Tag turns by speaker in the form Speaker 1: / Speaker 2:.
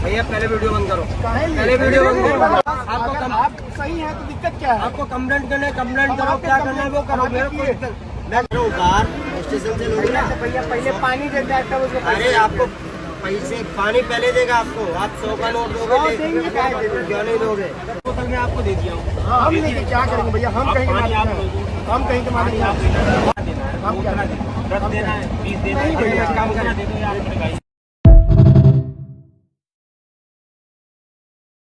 Speaker 1: भैया पहले वीडियो बंद करो, पहले वीडियो बंद करो।
Speaker 2: आप सही है तो दिक्कत क्या है?
Speaker 1: आपको कंप्लेंट करना है, कंप्लेंट करो, क्या करना है वो करो। मेरे को मैं बाहर स्टेशन से लोगे ना
Speaker 2: भैया पहले पानी देता है तब उसको।
Speaker 1: अरे आपको पैसे पानी पहले देगा आपको। आप 100 का नोट दोगे, क्यों नहीं दोगे? बोतल में आपको दे दिया हूँ।
Speaker 2: हम लेके क्या करेंगे भैया? हम कहीं के मालिक हैं। हम कहीं के मालिक हैं। हम क्या
Speaker 1: रख देना है, 20 देना है, काम करना दे दो यार।